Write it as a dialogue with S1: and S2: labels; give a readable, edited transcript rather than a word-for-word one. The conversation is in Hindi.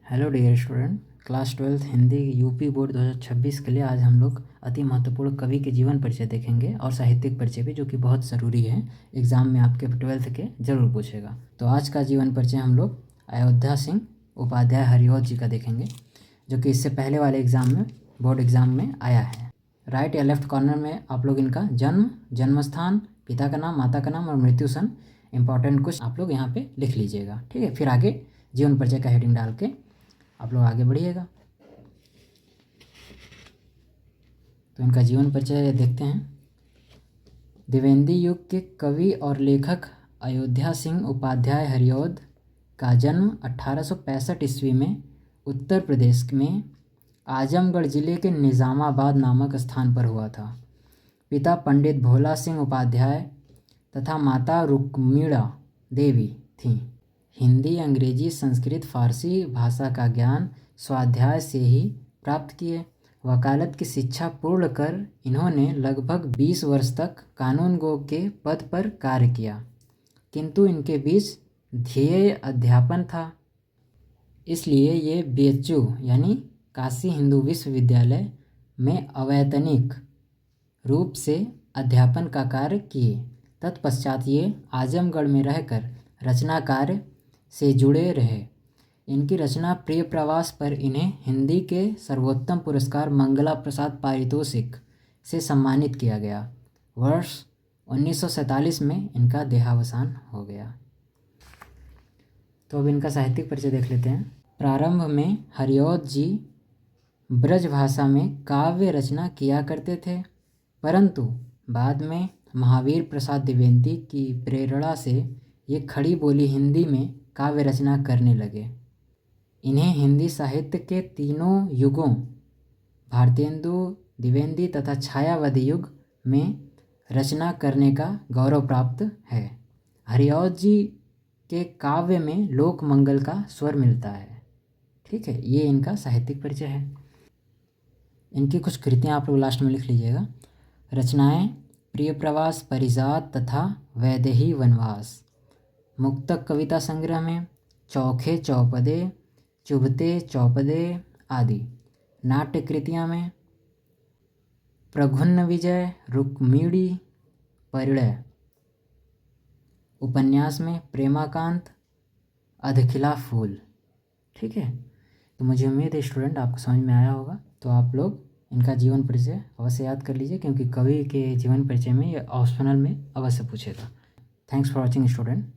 S1: Hello dear student, class 12th Hindi UP board 2026 के लिए आज हम लोग अति महत्वपूर्ण कवि के जीवन परिचय देखेंगे और साहित्यिक परिचय भी, जो कि बहुत ज़रूरी है। एग्ज़ाम में आपके 12th के ज़रूर पूछेगा। तो आज का जीवन परिचय हम लोग अयोध्या सिंह उपाध्याय हरिऔध जी का देखेंगे, जो कि इससे पहले वाले एग्ज़ाम में, बोर्ड एग्ज़ाम में आया है। राइट या लेफ्ट कॉर्नर में आप लोग इनका जन्म स्थान, पिता का नाम, माता का नाम और मृत्यु सन इंपॉर्टेंट कुछ आप लोग यहाँ पे लिख लीजिएगा। ठीक है, फिर आगे जीवन परिचय का हेडिंग डाल के आप लोग आगे बढ़िएगा। तो इनका जीवन परिचय देखते हैं। द्विवेदी युग के कवि और लेखक अयोध्या सिंह उपाध्याय हरिऔध का जन्म 1865 ईस्वी में उत्तर प्रदेश में आजमगढ़ जिले के निज़ामाबाद नामक स्थान पर हुआ था। पिता पंडित भोला सिंह उपाध्याय तथा माता रुक्मिणा देवी थीं। हिंदी, अंग्रेजी, संस्कृत, फारसी भाषा का ज्ञान स्वाध्याय से ही प्राप्त किए। वकालत की शिक्षा पूर्ण कर इन्होंने लगभग 20 वर्ष तक कानूनगो के पद पर कार्य किया, किंतु इनके बीच ध्येय अध्यापन था। इसलिए ये बीएचयू यानी काशी हिंदू विश्वविद्यालय में अवैतनिक रूप से अध्यापन का कार्य किए। तत्पश्चात ये आजमगढ़ में रहकर रचना कार्य से जुड़े रहे। इनकी रचना प्रिय प्रवास पर इन्हें हिंदी के सर्वोत्तम पुरस्कार मंगला प्रसाद पारितोषिक से सम्मानित किया गया। वर्ष 1947 में इनका देहावसान हो गया। तो अब इनका साहित्यिक परिचय देख लेते हैं। प्रारंभ में हरिऔध जी ब्रज भाषा में काव्य रचना किया करते थे, परंतु बाद में महावीर प्रसाद द्विवेदी की प्रेरणा से ये खड़ी बोली हिंदी में काव्य रचना करने लगे। इन्हें हिंदी साहित्य के तीनों युगों भारतेंदु, द्विवेदी तथा छायावादी युग में रचना करने का गौरव प्राप्त है। हरिऔध जी के काव्य में लोक मंगल का स्वर मिलता है। ठीक है, ये इनका साहित्यिक परिचय है। इनकी कुछ कृतियाँ आप लोग लास्ट में लिख लीजिएगा। रचनाएं: प्रिय प्रवास, परिजात तथा वैदेही वनवास। मुक्तक कविता संग्रह में चौखे चौपदे, चुभते चौपदे आदि। नाट्य कृतियाँ में प्रघुन्न विजय, रुक्मिणी परिणय। उपन्यास में प्रेमाकांत, अधखिला फूल। ठीक है, तो मुझे उम्मीद है स्टूडेंट आपको समझ में आया होगा। तो आप लोग इनका जीवन परिचय अवश्य याद कर लीजिए, क्योंकि कवि के जीवन परिचय में ये ऑप्शनल में अवश्य पूछेगा। Thanks for watching student.